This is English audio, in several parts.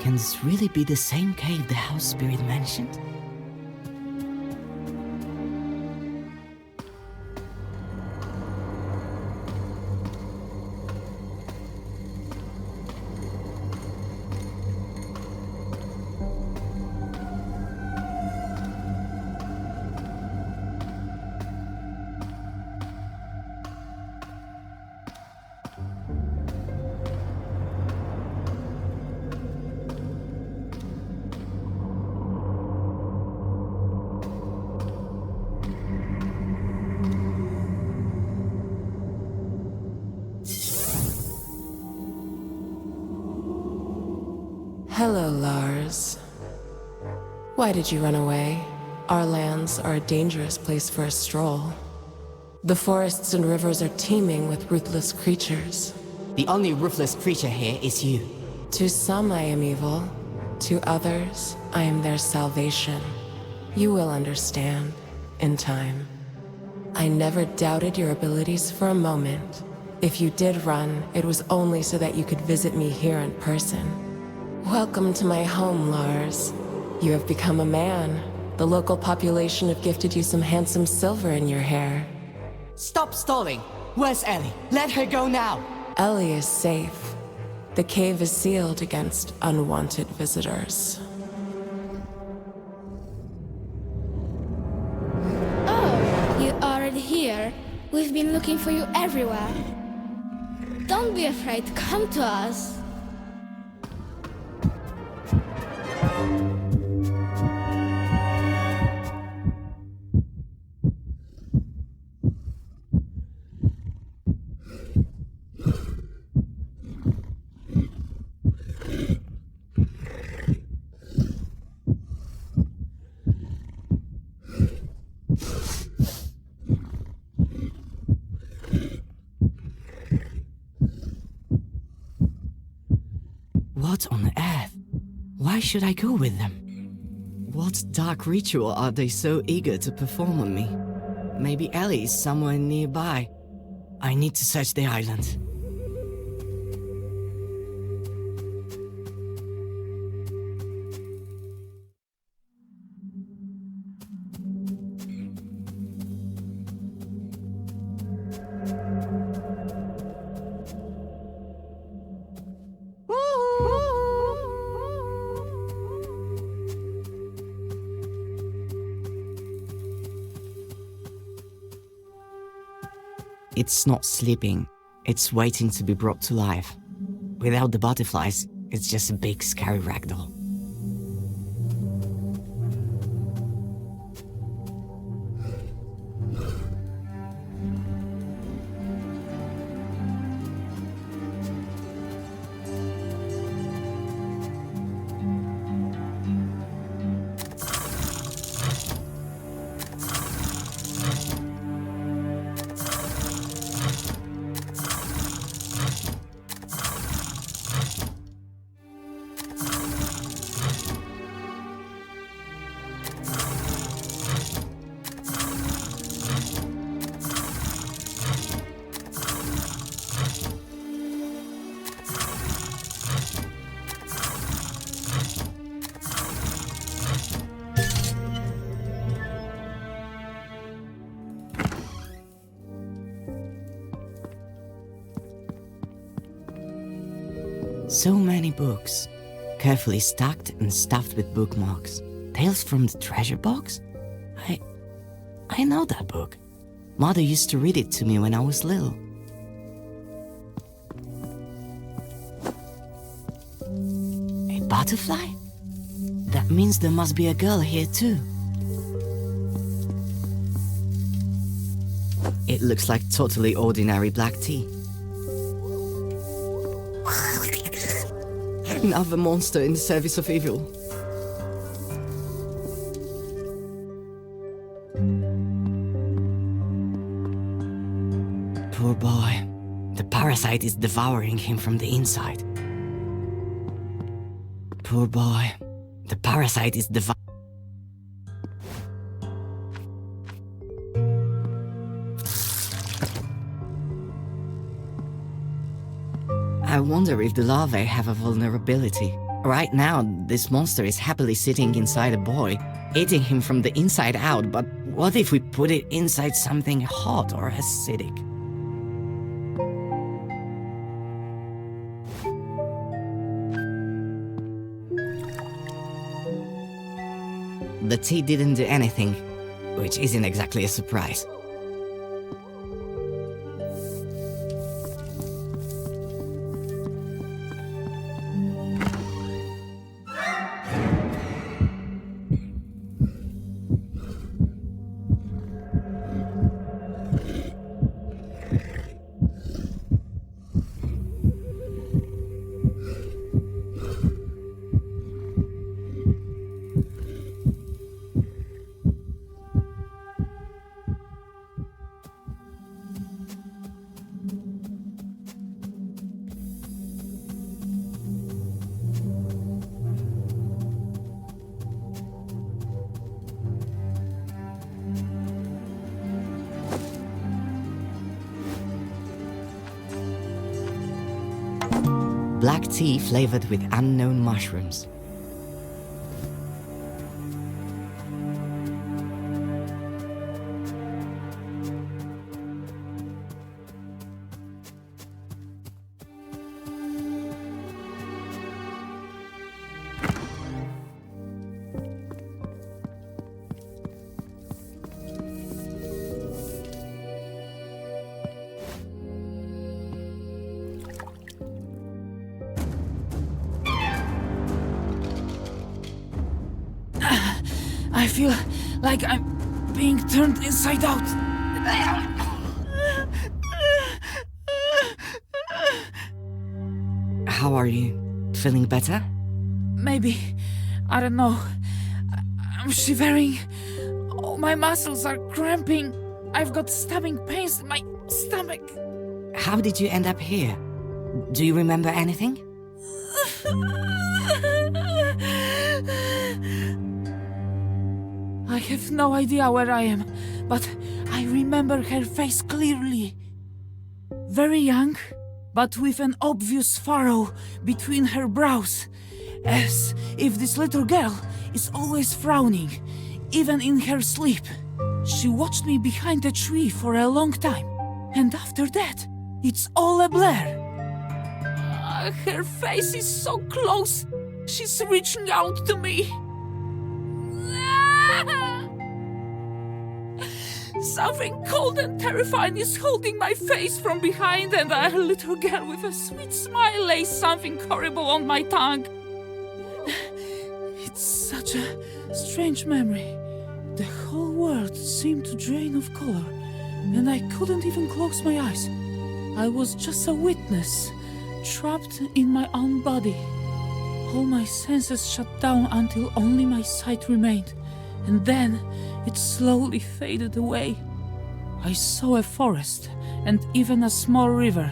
Can this really be the same cave the house spirit mentioned? Hello, Lars. Why did you run away? Our lands are a dangerous place for a stroll. The forests and rivers are teeming with ruthless creatures. The only ruthless creature here is you. To some I am evil. To others, I am their salvation. You will understand, in time. I never doubted your abilities for a moment. If you did run, it was only so that you could visit me here in person. Welcome to my home, Lars. You have become a man. The local population have gifted you some handsome silver in your hair. Stop stalling! Where's Ellie? Let her go now! Ellie is safe. The cave is sealed against unwanted visitors. Oh, you're already here. We've been looking for you everywhere. Don't be afraid, come to us. What on earth? Why should I go with them? What dark ritual are they so eager to perform on me? Maybe Ellie is somewhere nearby. I need to search the island. It's not sleeping, it's waiting to be brought to life. Without the butterflies, it's just a big scary ragdoll. So many books, carefully stacked and stuffed with bookmarks. Tales from the Treasure Box? I know that book. Mother used to read it to me when I was little. A butterfly? That means there must be a girl here too. It looks like totally ordinary black tea. Another monster in the service of evil. Poor boy. The parasite is devouring him from the inside. Poor boy. The parasite is devouring. I wonder if the larvae have a vulnerability. Right now, this monster is happily sitting inside a boy, eating him from the inside out, but what if we put it inside something hot or acidic? The tea didn't do anything, which isn't exactly a surprise. Black tea flavored with unknown mushrooms. I feel like I'm being turned inside out. How are you? Feeling better? Maybe. I don't know. I'm shivering. All my muscles are cramping. I've got stabbing pains in my stomach. How did you end up here? Do you remember anything? I have no idea where I am, but I remember her face clearly. Very young, but with an obvious furrow between her brows, as if this little girl is always frowning, even in her sleep. She watched me behind a tree for a long time, and after that, it's all a blur. Her face is so close. She's reaching out to me. Something cold and terrifying is holding my face from behind, and a little girl with a sweet smile lays something horrible on my tongue. It's such a strange memory. The whole world seemed to drain of color, and I couldn't even close my eyes. I was just a witness, trapped in my own body. All my senses shut down until only my sight remained, and then it slowly faded away. I saw a forest and even a small river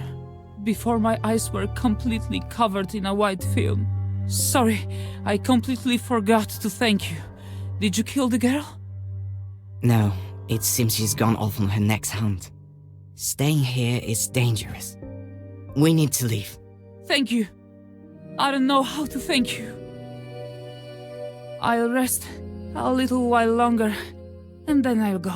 before my eyes were completely covered in a white film. Sorry, I completely forgot to thank you. Did you kill the girl? No, it seems she's gone off on her next hunt. Staying here is dangerous. We need to leave. Thank you. I don't know how to thank you. I'll rest a little while longer, and then I'll go.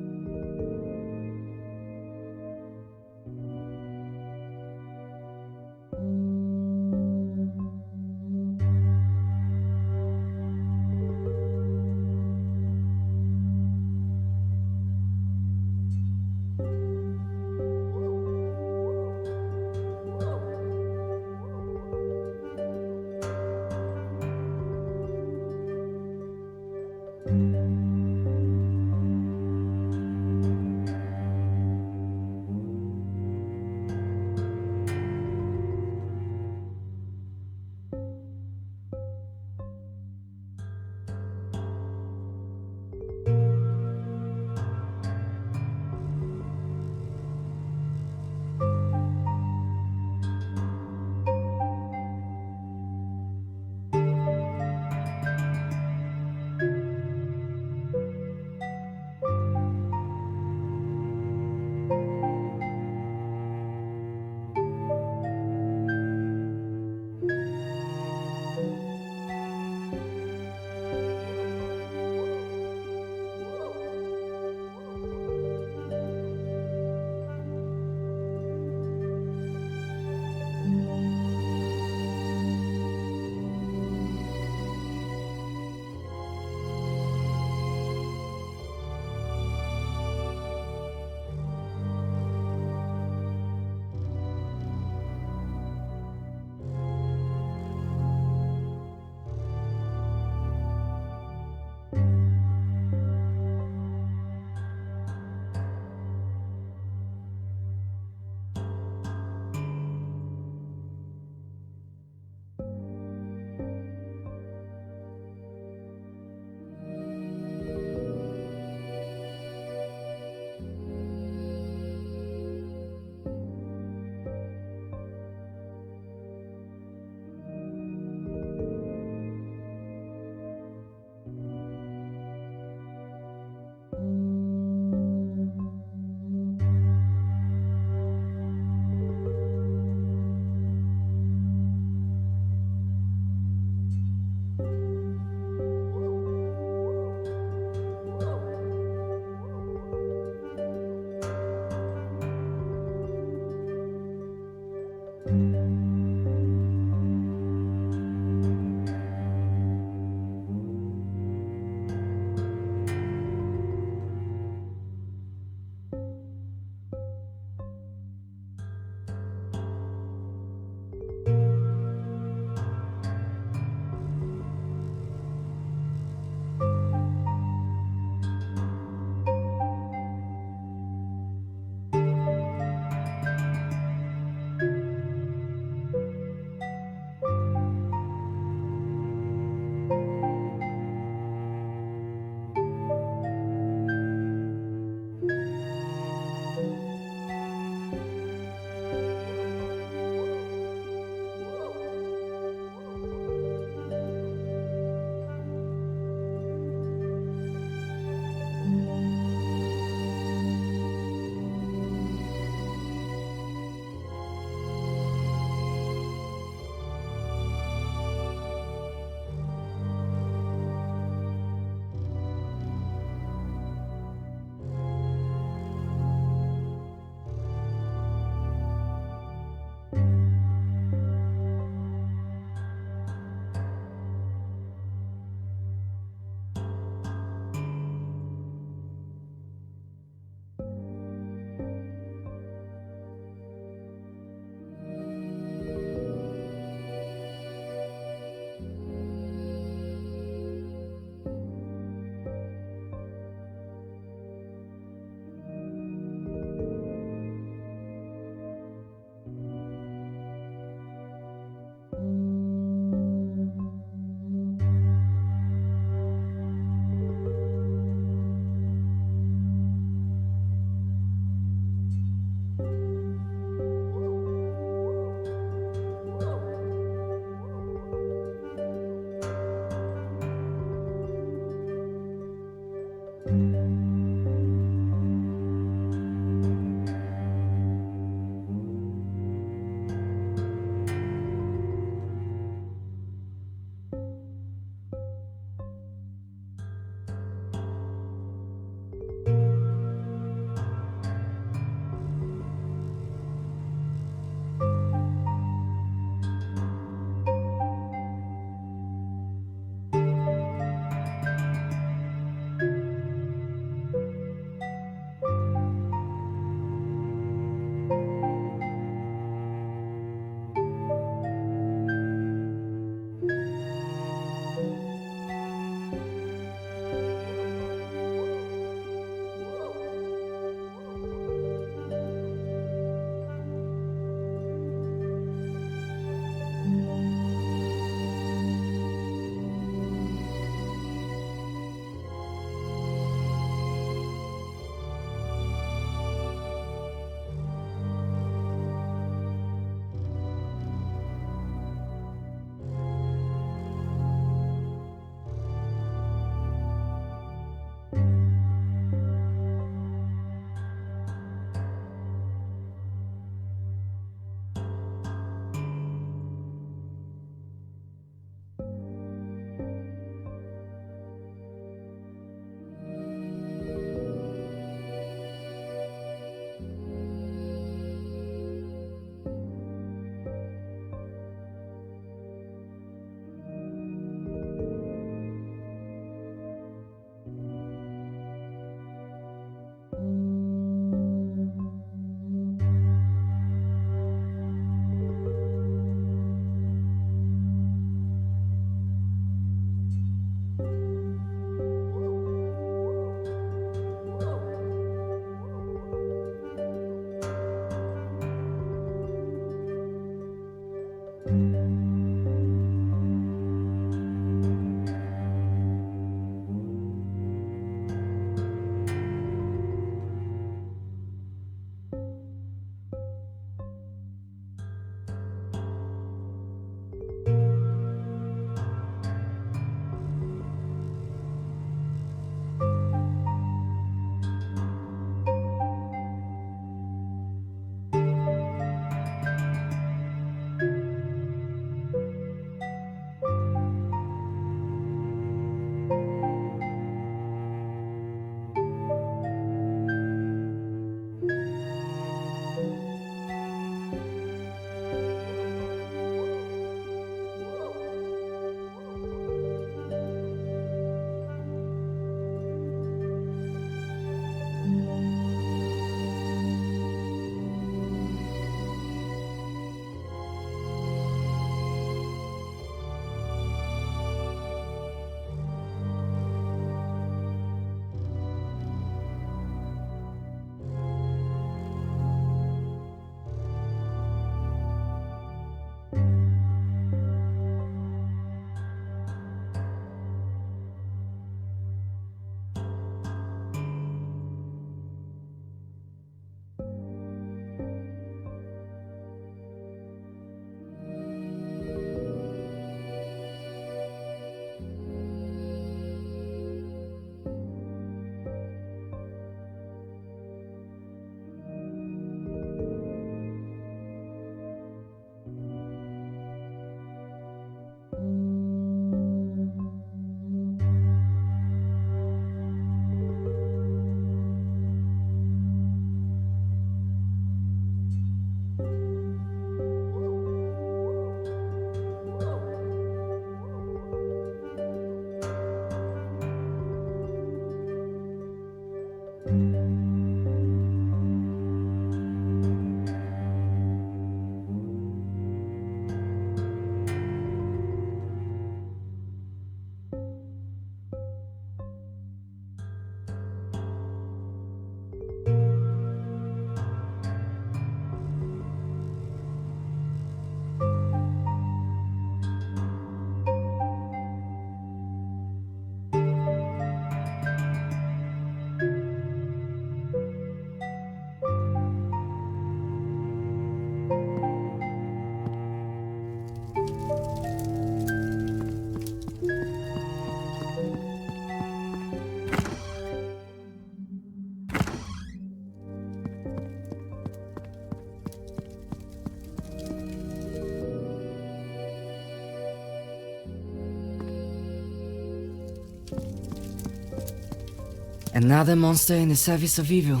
Another monster in the service of evil.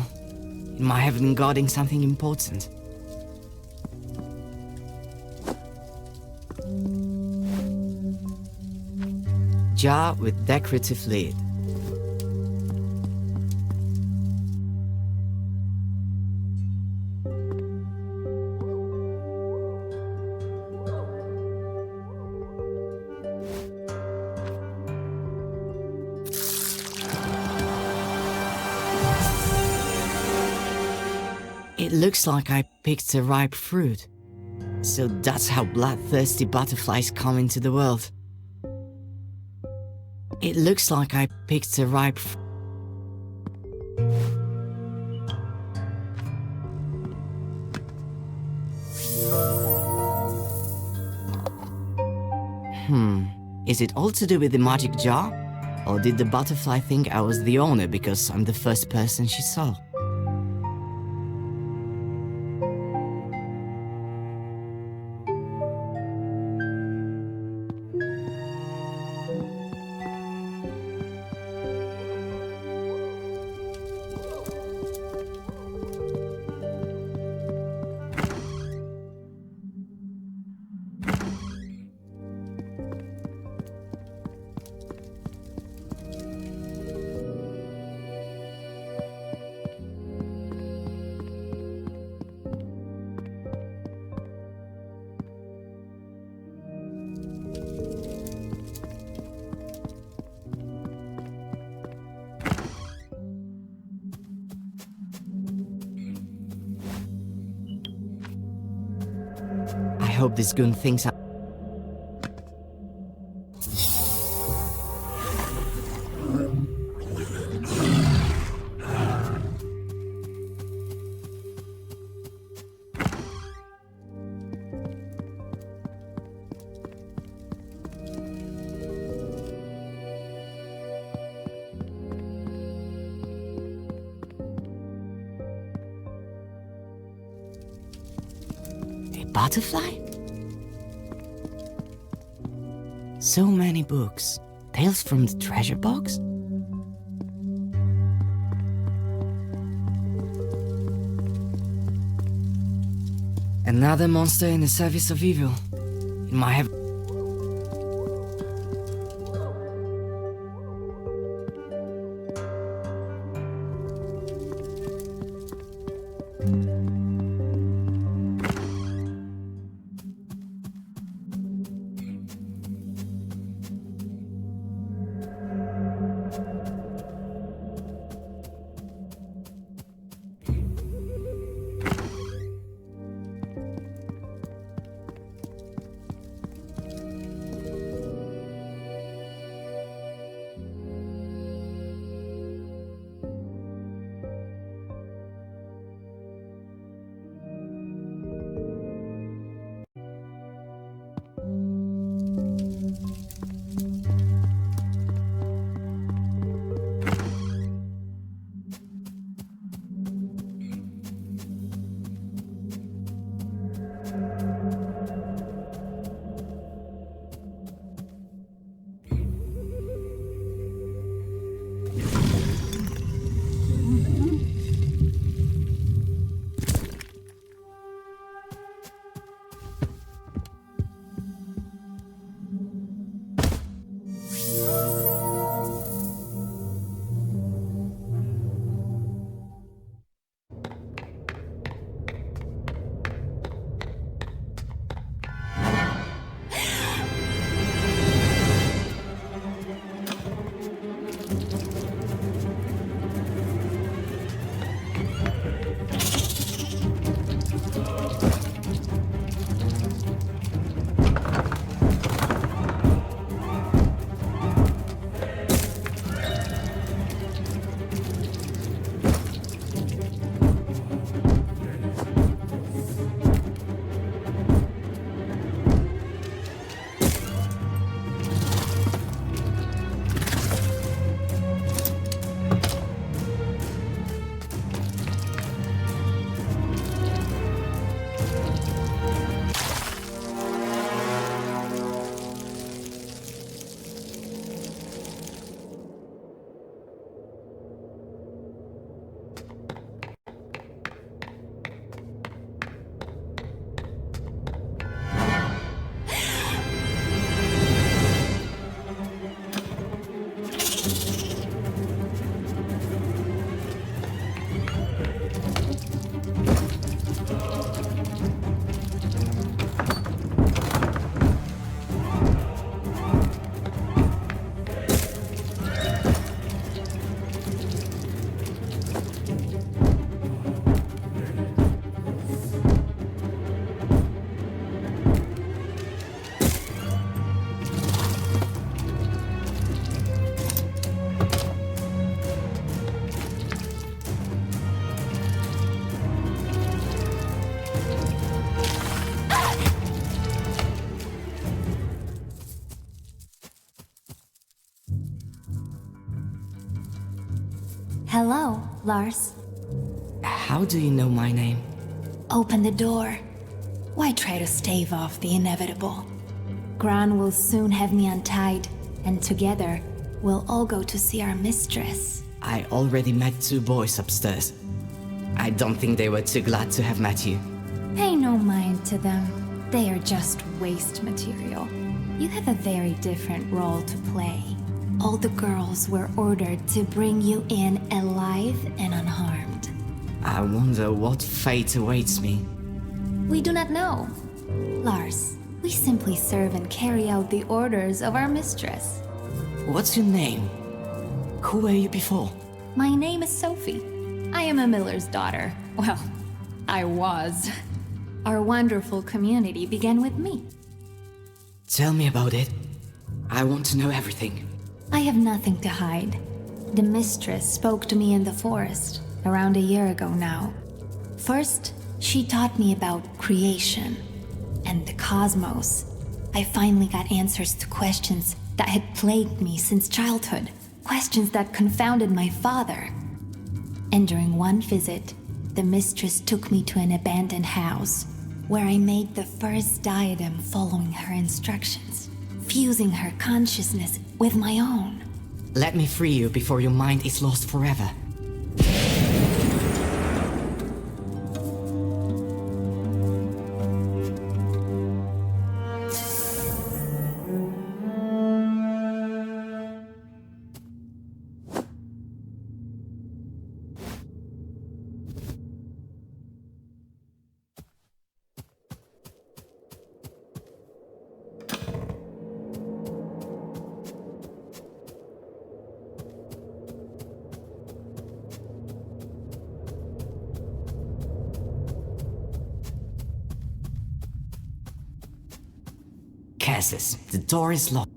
It might have been guarding something important. Jar with decorative lid. It looks like I picked a ripe fruit. So that's how bloodthirsty butterflies come into the world. It looks like I picked a ripe Is it all to do with the magic jar? Or did the butterfly think I was the owner because I'm the first person she saw? I hope this goon thinks I... A butterfly? So many books. Tales from the treasure box? Another monster in the service of evil. It might have... Hello, Lars. How do you know my name? Open the door. Why try to stave off the inevitable? Gran will soon have me untied, and together, we'll all go to see our mistress. I already met 2 boys upstairs. I don't think they were too glad to have met you. Pay no mind to them. They are just waste material. You have a very different role to play. All the girls were ordered to bring you in alive and unharmed. I wonder what fate awaits me. We do not know. Lars, we simply serve and carry out the orders of our mistress. What's your name? Who were you before? My name is Sophie. I am a miller's daughter. Well, I was. Our wonderful community began with me. Tell me about it. I want to know everything. I have nothing to hide. The mistress spoke to me in the forest, around a year ago now. First, she taught me about creation and the cosmos. I finally got answers to questions that had plagued me since childhood. Questions that confounded my father. And during one visit, the mistress took me to an abandoned house, where I made the first diadem following her instructions, fusing her consciousness with my own. Let me free you before your mind is lost forever. Cassis, the door is locked.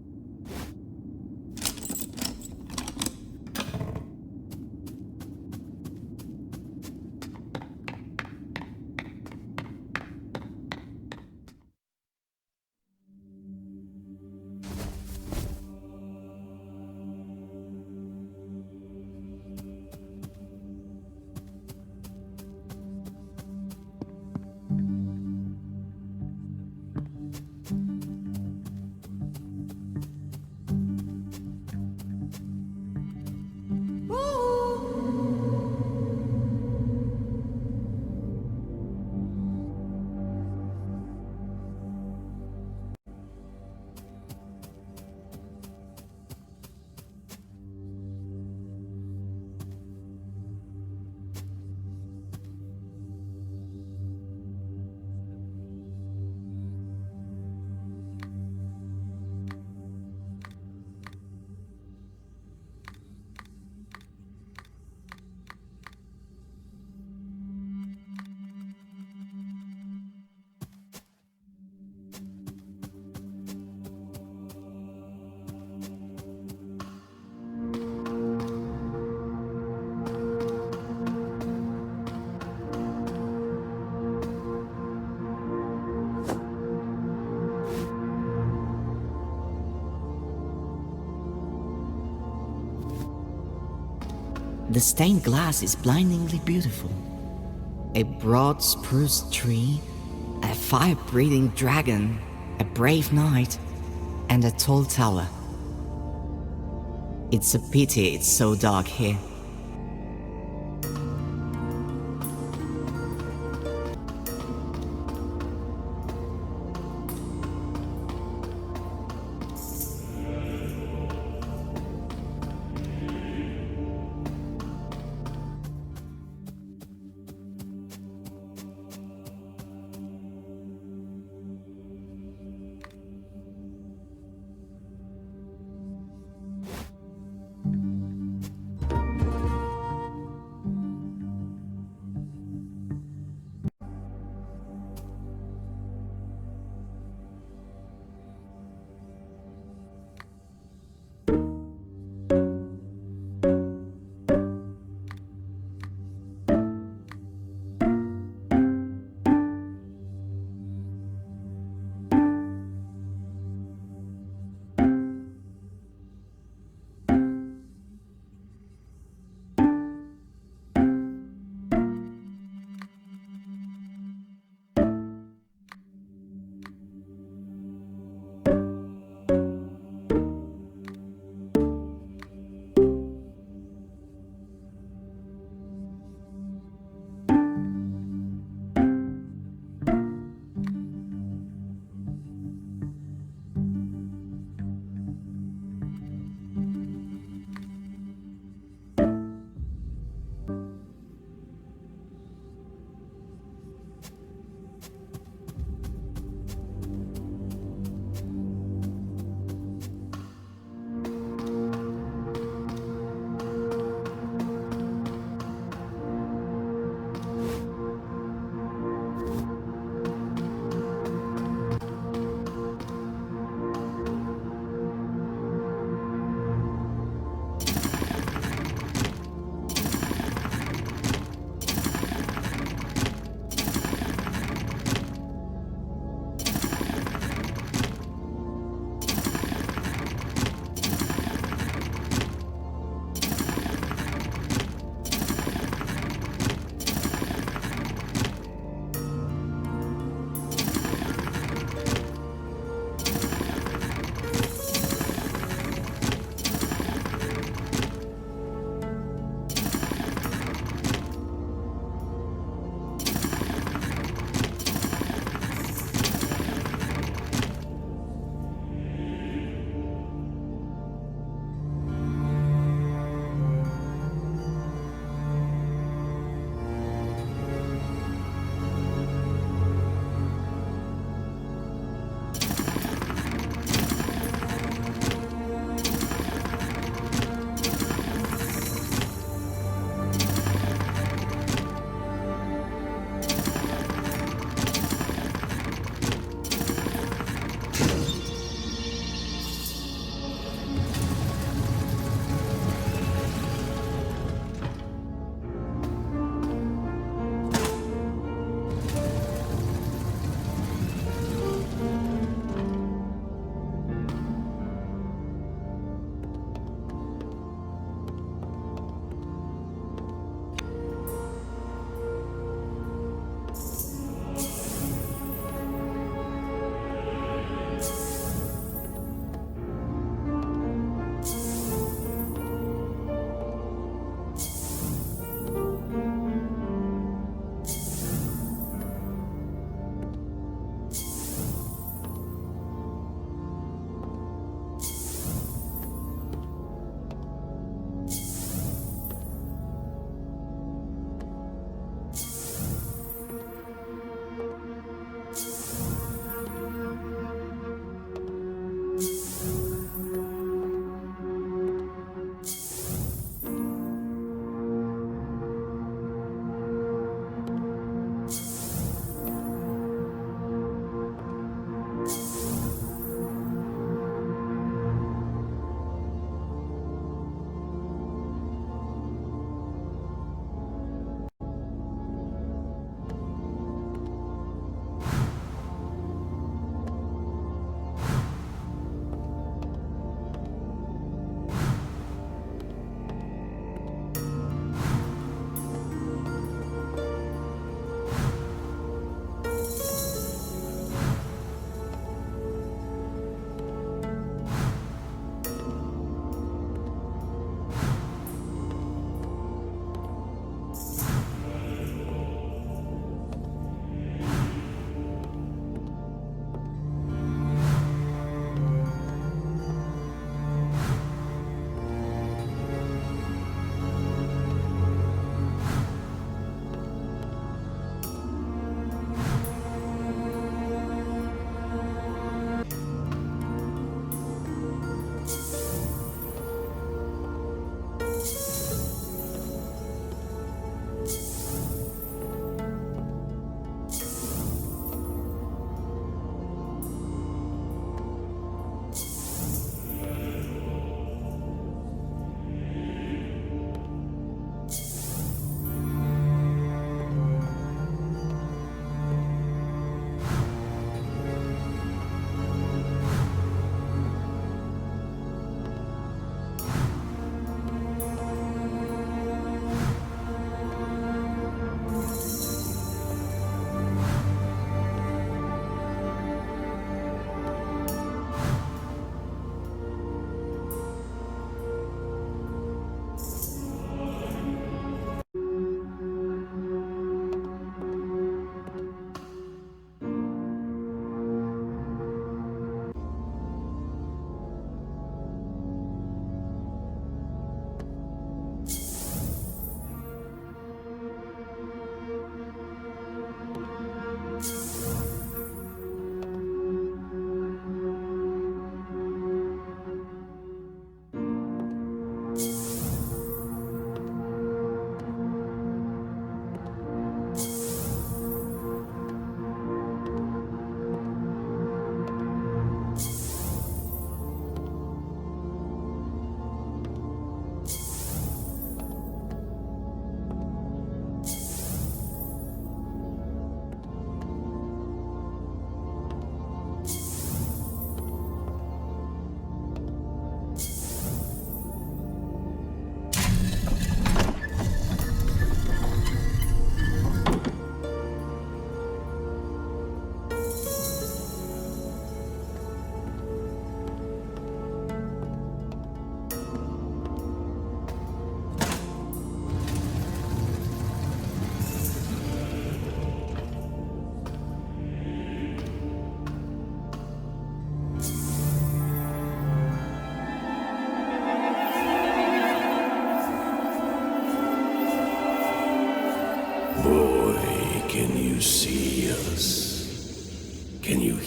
The stained glass is blindingly beautiful. A broad spruce tree, a fire-breathing dragon, a brave knight, and a tall tower. It's a pity it's so dark here.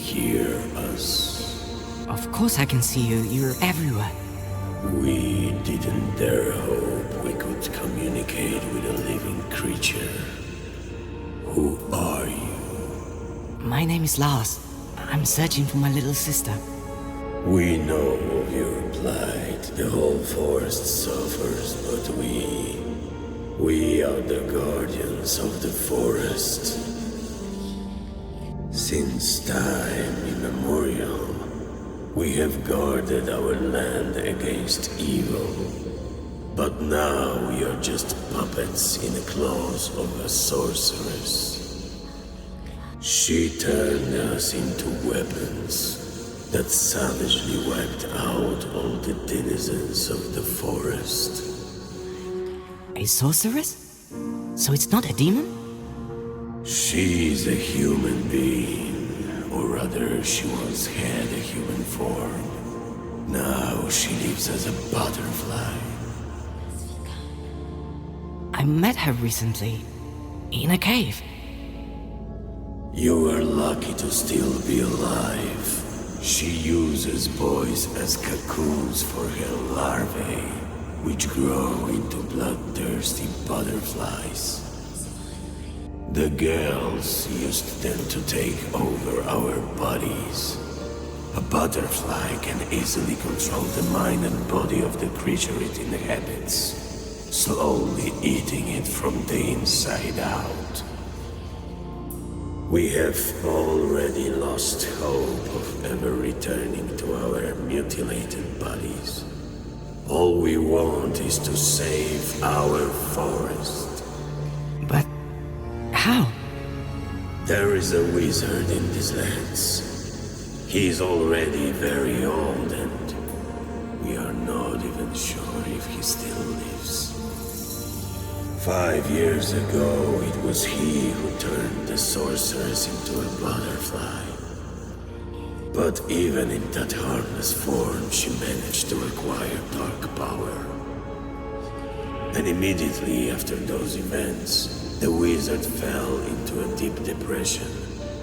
hear us? Of course I can see you. You're everywhere. We didn't dare hope we could communicate with a living creature. Who are you? My name is Lars. I'm searching for my little sister. We know of your plight. The whole forest suffers, but we are the guardians of the forest. Since time immemorial, we have guarded our land against evil. But now we are just puppets in the claws of a sorceress. She turned us into weapons that savagely wiped out all the denizens of the forest. A sorceress? So it's not a demon? She's a human being, or rather, she once had a human form. Now she lives as a butterfly. I met her recently. In a cave. You were lucky to still be alive. She uses boys as cocoons for her larvae, which grow into bloodthirsty butterflies. The girls used them to take over our bodies. A butterfly can easily control the mind and body of the creature it inhabits, slowly eating it from the inside out. We have already lost hope of ever returning to our mutilated bodies. All we want is to save our forest. But how? There is a wizard in these lands. He is already very old and we are not even sure if he still lives. 5 years ago, it was he who turned the sorceress into a butterfly. But even in that harmless form, she managed to acquire dark power. And immediately after those events, the wizard fell into a deep depression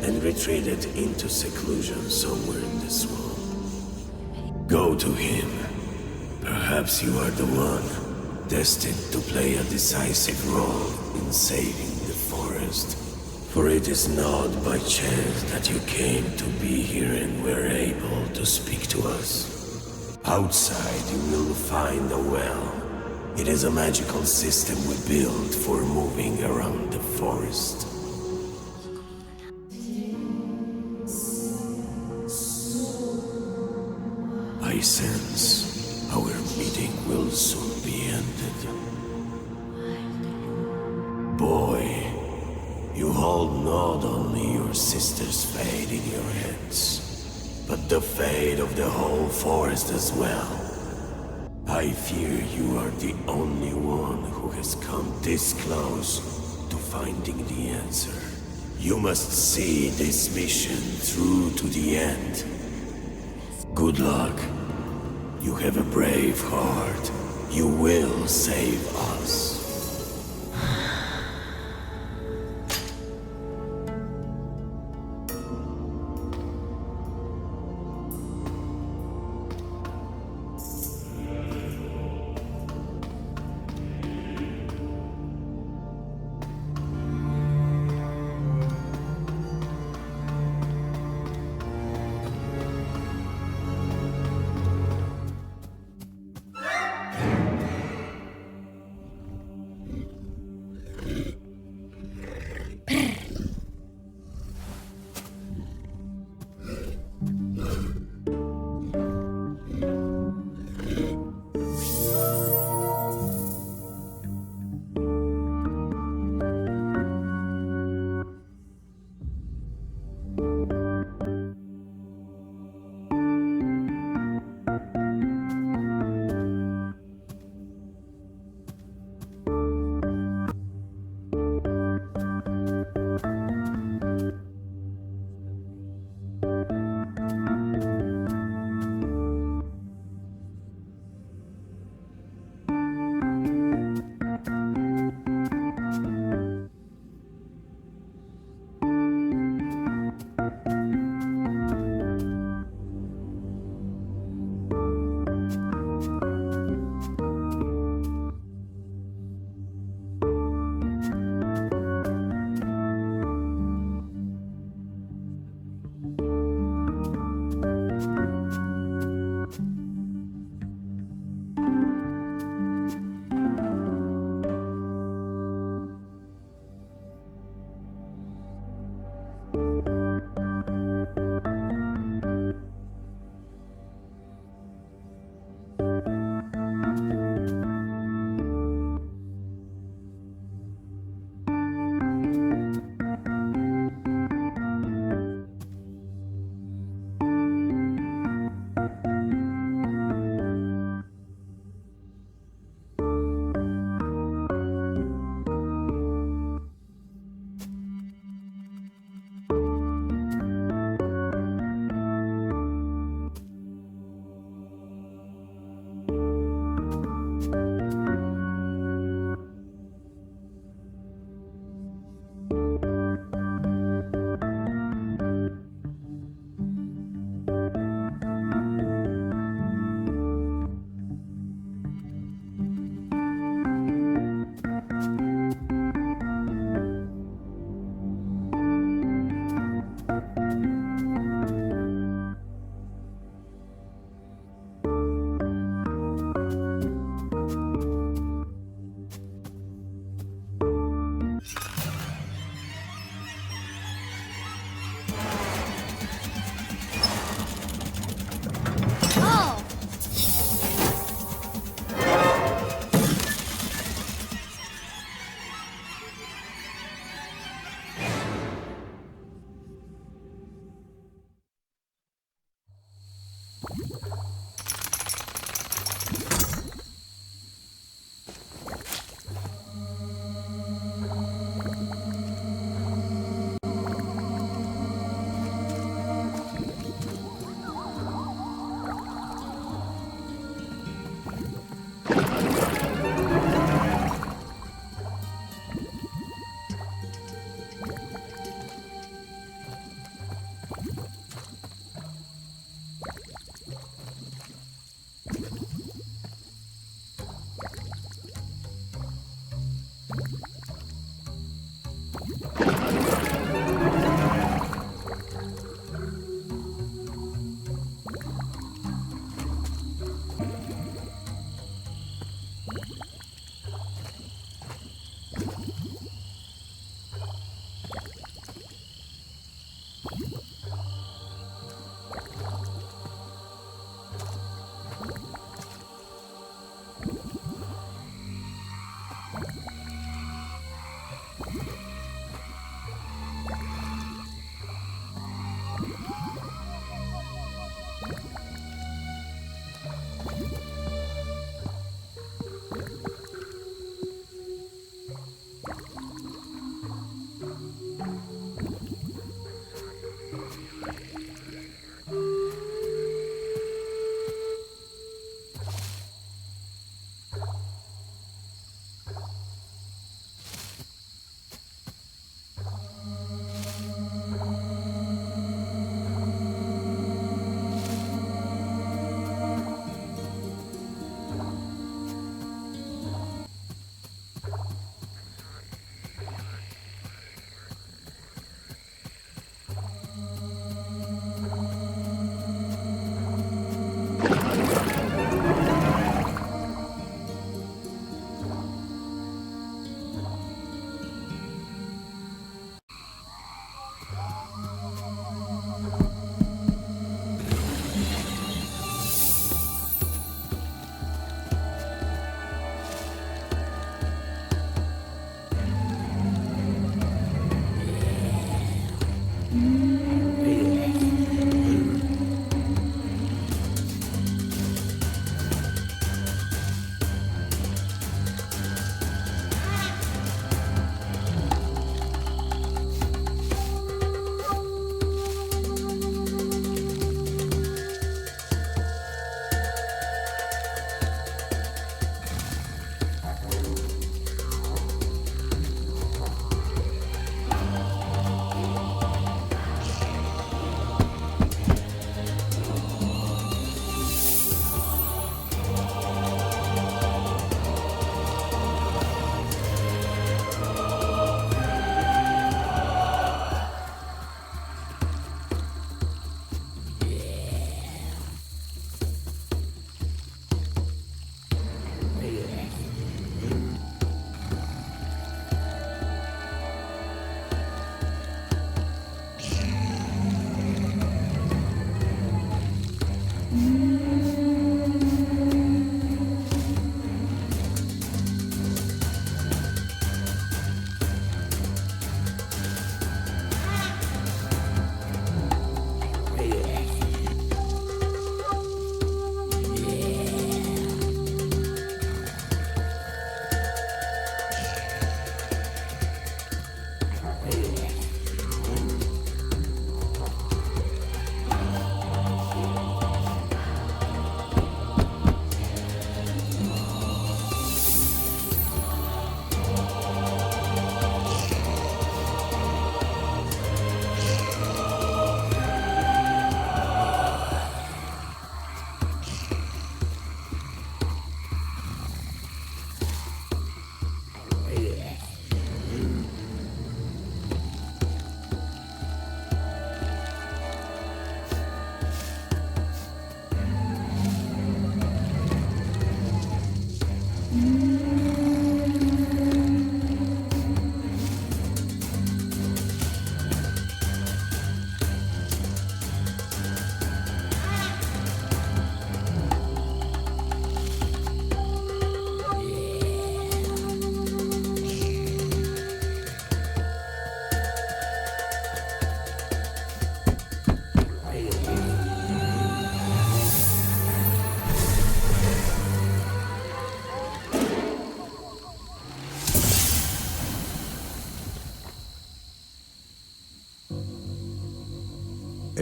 and retreated into seclusion somewhere in the swamp. Go to him. Perhaps you are the one destined to play a decisive role in saving the forest. For it is not by chance that you came to be here and were able to speak to us. Outside you will find a well. It is a magical system we built for moving around the forest. I sense our meeting will soon be ended. Boy, you hold not only your sister's fate in your hands, but the fate of the whole forest as well. I fear you are the only one who has come this close to finding the answer. You must see this mission through to the end. Good luck. You have a brave heart. You will save us.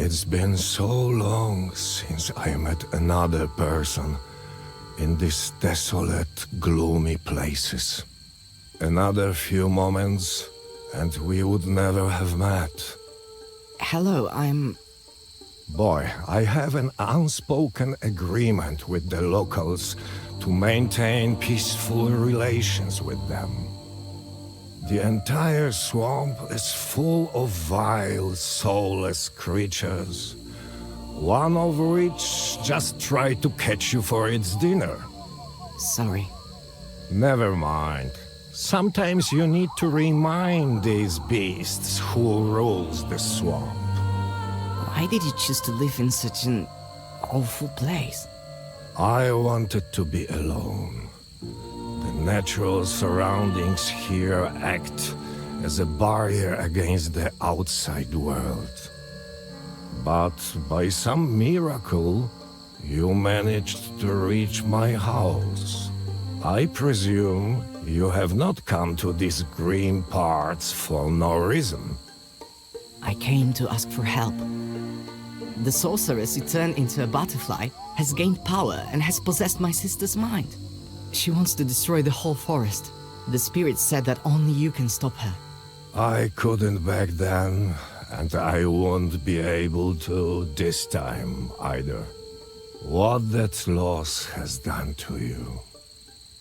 It's been so long since I met another person in these desolate, gloomy places. Another few moments, and we would never have met. Hello, I'm... Boy, I have an unspoken agreement with the locals to maintain peaceful relations with them. The entire swamp is full of vile, soulless creatures, one of which just tried to catch you for its dinner. sorry. Never mind. Sometimes you need to remind these beasts who rules the swamp. Why did you choose to live in such an awful place? I wanted to be alone. The natural surroundings here act as a barrier against the outside world. But by some miracle, you managed to reach my house. I presume you have not come to these green parts for no reason. I came to ask for help. The sorceress who turned into a butterfly has gained power and has possessed my sister's mind. She wants to destroy the whole forest. The spirit said that only you can stop her. I couldn't back then, and I won't be able to this time either. What that loss has done to you.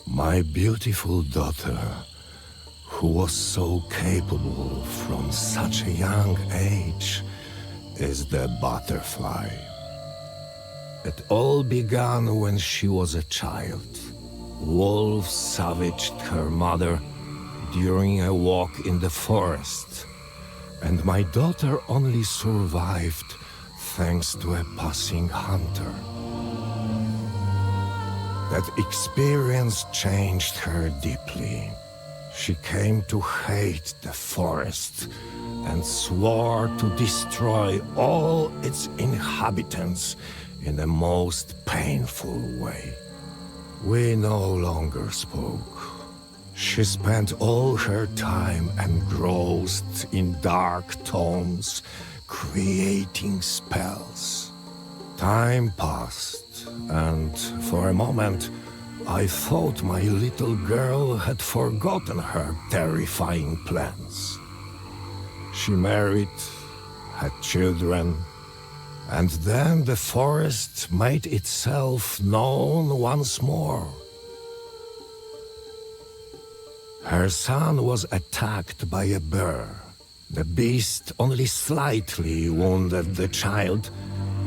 My beautiful daughter, who was so capable from such a young age, is the butterfly. It all began when she was a child. Wolves savaged her mother during a walk in the forest, and my daughter only survived thanks to a passing hunter. That experience changed her deeply. She came to hate the forest and swore to destroy all its inhabitants in the most painful way. We no longer spoke. She spent all her time engrossed in dark tomes, creating spells. Time passed, and for a moment, I thought my little girl had forgotten her terrifying plans. She married, had children, and then the forest made itself known once more. Her son was attacked by a bear. The beast only slightly wounded the child,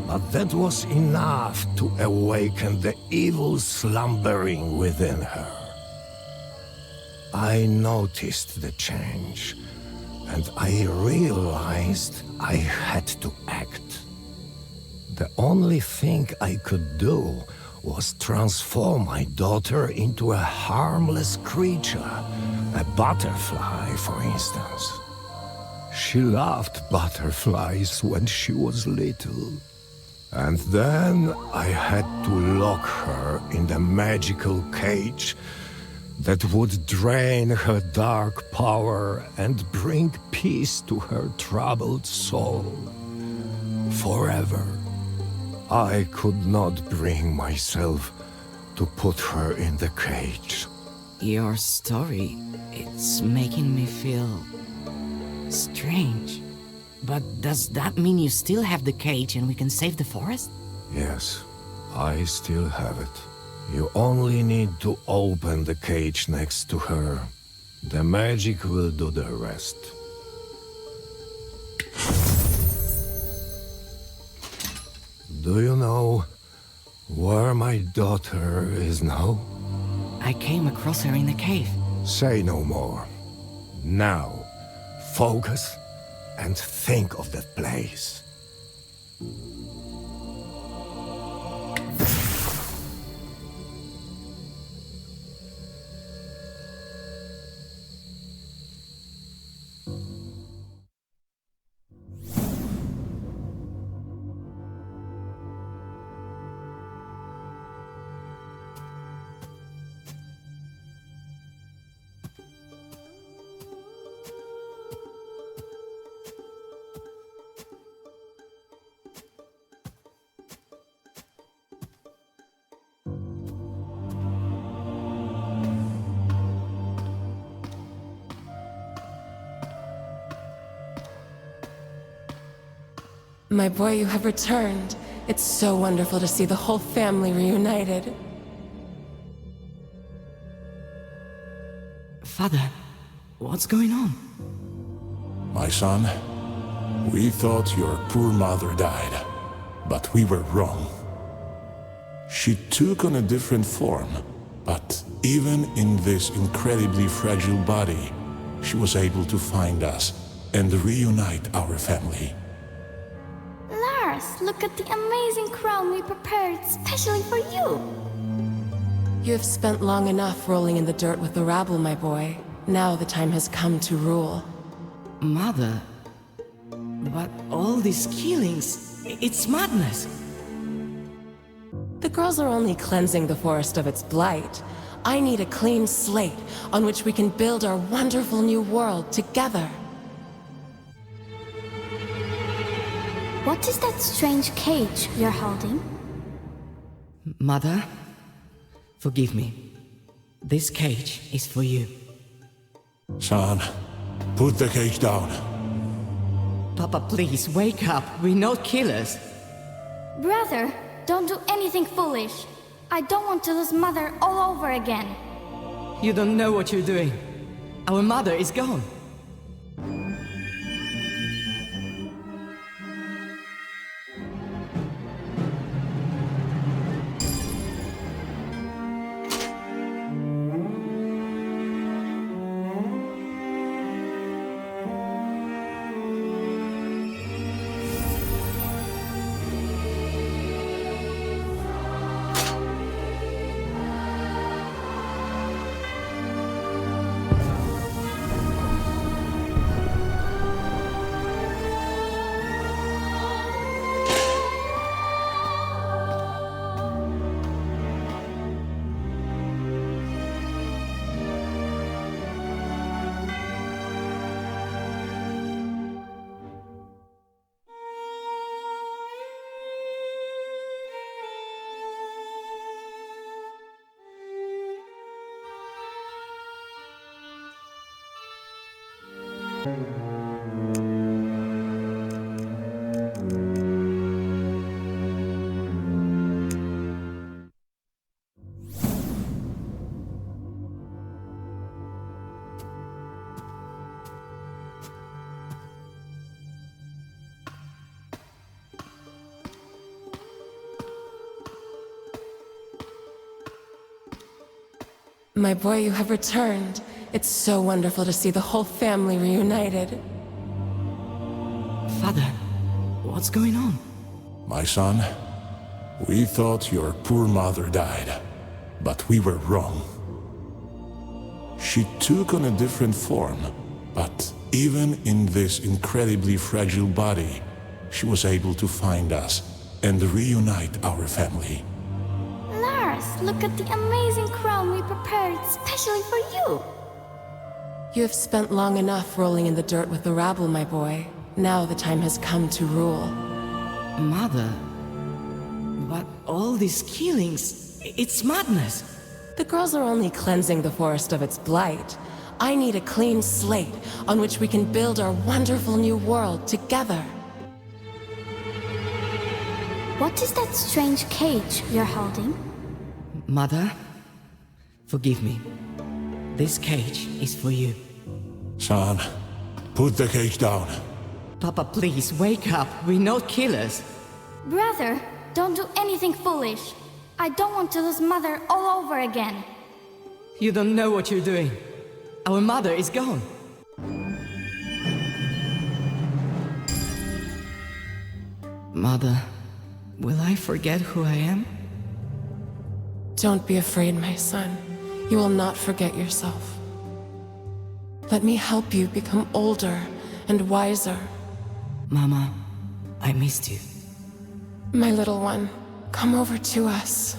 but that was enough to awaken the evil slumbering within her. I noticed the change, and I realized I had to act. The only thing I could do was transform my daughter into a harmless creature, a butterfly, for instance. She loved butterflies when she was little. And then I had to lock her in the magical cage that would drain her dark power and bring peace to her troubled soul. Forever. I could not bring myself to put her in the cage. Your story, it's making me feel strange. But does that mean you still have the cage and we can save the forest? Yes, I still have it. You only need to open the cage next to her. The magic will do the rest. Do you know where my daughter is now? I came across her in the cave. Say no more. Now, focus and think of that place. My boy, you have returned. It's so wonderful to see the whole family reunited. Father, what's going on? My son, we thought your poor mother died, but we were wrong. She took on a different form, but even in this incredibly fragile body, she was able to find us and reunite our family. Lars, look at the amazing crown we prepared specially for you. You have spent long enough rolling in the dirt with the rabble, my boy. Now the time has come to rule. Mother, but all these killings, it's madness. The girls are only cleansing the forest of its blight. I need a clean slate on which we can build our wonderful new world together. What is that strange cage you're holding? Mother, forgive me. This cage is for you. Son, put the cage down. Papa, please, wake up. We're not killers. Brother, don't do anything foolish. I don't want to lose Mother all over again. You don't know what you're doing. Our mother is gone. My boy, you have returned. It's so wonderful to see the whole family reunited. Father, what's going on? My son, we thought your poor mother died, but we were wrong. She took on a different form, but even in this incredibly fragile body, she was able to find us and reunite our family. Lars, look at the amazing crown we prepared specially for you. You have spent long enough rolling in the dirt with the rabble, my boy. Now the time has come to rule. Mother, but all these killings, it's madness. The girls are only cleansing the forest of its blight. I need a clean slate on which we can build our wonderful new world together. What is that strange cage you're holding? Mother, forgive me. This cage is for you. Son, put the cage down. Papa, please, wake up. We're not killers. Brother, don't do anything foolish. I don't want to lose Mother all over again. You don't know what you're doing. Our mother is gone. Mother, will I forget who I am? Don't be afraid, my son. You will not forget yourself. Let me help you become older and wiser. Mama, I missed you. My little one, come over to us.